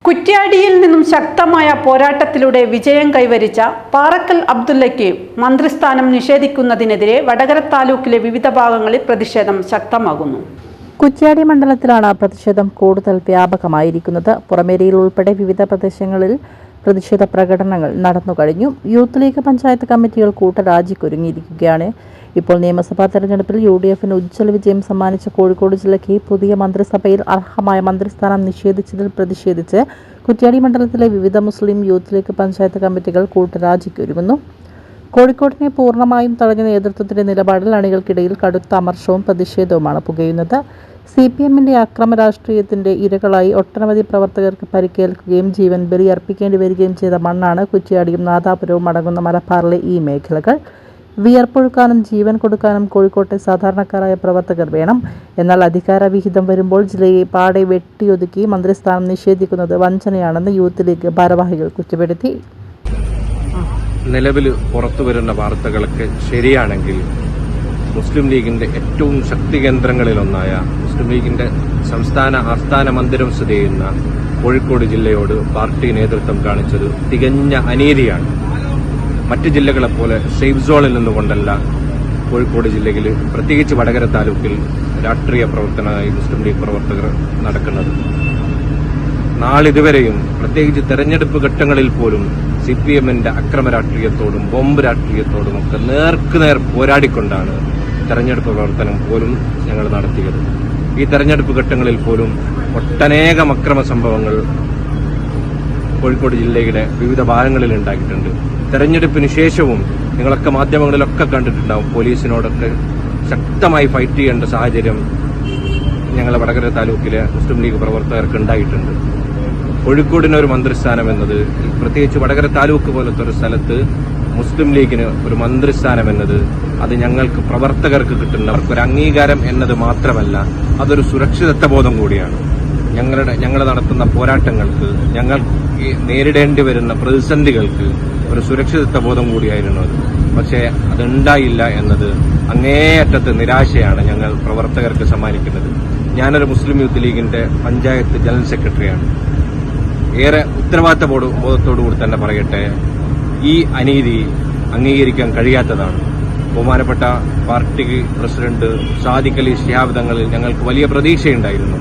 കുറ്റ്യാടിയിൽ നിന്നും ശക്തമായ പോരാട്ടത്തിലൂടെ വിജയം കൈവരിച്ച പാറക്കൽ അബ്ദുള്ളയ്ക്ക് മന്ത്രിസ്ഥാനം നിഷേധിക്കുന്നതിനെതിരെ വടകര താലൂക്കിലെ വിവിധ ഭാഗങ്ങളിൽ പ്രതിഷേധം ശക്തമാകുന്നു. കുറ്റ്യാടി മണ്ഡലത്തിലാണ് പ്രതിഷേധം കൂടുതൽ വ്യാപകമായിരിക്കുന്നത്. പുറമേരിയിൽ ഉൾപ്പെടെ വിവിധ പ്രദേശങ്ങളിൽ പ്രതിഷേധ പ്രകടനങ്ങൾ നടന്നുകഴിഞ്ഞു. യൂത്ത് ലീഗ് പഞ്ചായത്ത് കമ്മിറ്റികൾ കൂട്ടരാജിക്കൊരുങ്ങിയിരിക്കുകയാണ്. ഇപ്പോൾ നിയമസഭാ തെരഞ്ഞെടുപ്പിൽ UDFന് ഉജ്ജ്വല വിജയം സമ്മാനിച്ച കോഴിക്കോട് ജില്ലയ്ക്ക് പുതിയ മന്ത്രിസഭയിൽ അർഹമായ മന്ത്രിസ്ഥാനം നിഷേധിച്ചതിൽ പ്രതിഷേധിച്ച് കുറ്റ്യാടി മണ്ഡലത്തിലെ വിവിധ മുസ്ലിം യൂത്ത് ലീഗ് പഞ്ചായത്ത് കമ്മിറ്റികൾ കൂട്ടരാജിക്കൊരുങ്ങുന്നു. കോഴിക്കോടിനെ പൂർണ്ണമായും തടഞ്ഞ നേതൃത്വത്തിന്റെ നിലപാടിൽ അണികൾക്കിടയിൽ കടുത്ത അമർഷവും പ്രതിഷേധവുമാണ് പുകയുന്നത്. CPMന്റെ അക്രമ രാഷ്ട്രീയത്തിന്റെ ഇരകളായി ഒട്ടനവധി പ്രവർത്തകർക്ക് പരിക്കേൽക്കുകയും ജീവൻ ബലിയർപ്പിക്കേണ്ടി വരികയും ചെയ്ത മണ്ണാണ് കുറ്റ്യാടിയും നാദാപുരവും അടങ്ങുന്ന മലബാറിലെ ഈ മേഖലകൾ. വിയർപ്പൊഴുക്കാനും ജീവൻ കൊടുക്കാനും കോഴിക്കോട്ടെ സാധാരണക്കാരായ പ്രവർത്തകർ വേണം. എന്നാൽ അധികാര വിഹിതം വരുമ്പോൾ ജില്ലയെ പാടെ വെട്ടിയൊതുക്കി മന്ത്രിസ്ഥാനം നിഷേധിക്കുന്നത് വഞ്ചനയാണെന്ന് യൂത്ത് ലീഗ് ഭാരവാഹികൾ കുറ്റപ്പെടുത്തി. നിലവിൽ പുറത്തുവരുന്ന വാർത്തകളൊക്കെ ശരിയാണെങ്കിൽ മുസ്ലിം ലീഗിന്റെ ഏറ്റവും ശക്തി കേന്ദ്രങ്ങളിലൊന്നായ മുസ്ലിം ലീഗിന്റെ സംസ്ഥാന ആസ്ഥാന മന്ദിരം സ്ഥിതി ചെയ്യുന്ന കോഴിക്കോട് ജില്ലയോട് പാർട്ടി നേതൃത്വം കാണിച്ചത് തികഞ്ഞ അനീതിയാണ്. മറ്റ് ജില്ലകളെപ്പോലെ സേഫ് സോണിൽ നിന്നുകൊണ്ടല്ല കോഴിക്കോട് ജില്ലയിൽ, പ്രത്യേകിച്ച് വടകര താലൂക്കിൽ രാഷ്ട്രീയ പ്രവർത്തനമായി മുസ്ലിം ലീഗ് പ്രവർത്തകർ നടക്കുന്നത്. നാളിതുവരെയും പ്രത്യേകിച്ച് തെരഞ്ഞെടുപ്പ് ഘട്ടങ്ങളിൽ പോലും CPMന്റെ അക്രമ രാഷ്ട്രീയത്തോടും ബോംബ് രാഷ്ട്രീയത്തോടും ഒക്കെ നേർക്കുനേർ പോരാടിക്കൊണ്ടാണ് തെരഞ്ഞെടുപ്പ് പ്രവർത്തനം പോലും ഞങ്ങൾ നടത്തിയത്. ഈ തെരഞ്ഞെടുപ്പ് ഘട്ടങ്ങളിൽ പോലും ഒട്ടനേകം അക്രമ സംഭവങ്ങൾ കോഴിക്കോട് ജില്ലയുടെ വിവിധ ഭാഗങ്ങളിൽ ഉണ്ടാക്കിയിട്ടുണ്ട്. തെരഞ്ഞെടുപ്പിന് ശേഷവും നിങ്ങളൊക്കെ മാധ്യമങ്ങളിലൊക്കെ കണ്ടിട്ടുണ്ടാവും, പോലീസിനോടൊക്കെ ശക്തമായി ഫൈറ്റ് ചെയ്യേണ്ട സാഹചര്യം ഞങ്ങളെ വടകര താലൂക്കിലെ മുസ്ലിം ലീഗ് പ്രവർത്തകർക്ക് ഉണ്ടായിട്ടുണ്ട്. കോഴിക്കോടിനൊരു മന്ത്രിസ്ഥാനം എന്നത്, പ്രത്യേകിച്ച് വടകര താലൂക്ക് പോലത്തെ ഒരു സ്ഥലത്ത് മുസ്ലിം ലീഗിന് ഒരു മന്ത്രിസ്ഥാനം എന്നത് അത് ഞങ്ങൾക്ക് പ്രവർത്തകർക്ക് കിട്ടുന്ന ഒരു അംഗീകാരം എന്നത് മാത്രമല്ല, അതൊരു സുരക്ഷിതത്വബോധം കൂടിയാണ്. ഞങ്ങൾ നടത്തുന്ന പോരാട്ടങ്ങൾക്ക്, ഞങ്ങൾ നേരിടേണ്ടി വരുന്ന പ്രതിസന്ധികൾക്ക് ഒരു സുരക്ഷിതത്വബോധം കൂടിയായിരുന്നു അത്. പക്ഷേ അതുണ്ടായില്ല എന്നത് അങ്ങേയറ്റത്തെ നിരാശയാണ് ഞങ്ങൾ പ്രവർത്തകർക്ക് സമ്മാനിക്കുന്നത്. ഞാനൊരു മുസ്ലിം യൂത്ത് ലീഗിന്റെ പഞ്ചായത്ത് ജനറൽ സെക്രട്ടറിയാണ്. ഏറെ ഉത്തരവാദിത്ത ബോധത്തോടുകൂടി തന്നെ പറയട്ടെ, ഈ അനീതി അംഗീകരിക്കാൻ കഴിയാത്തതാണ്. ബഹുമാനപ്പെട്ട പാർട്ടി പ്രസിഡന്റ് സാദിഖ് അലി ശിഹാബ് തങ്ങളിൽ ഞങ്ങൾക്ക് വലിയ പ്രതീക്ഷയുണ്ടായിരുന്നു.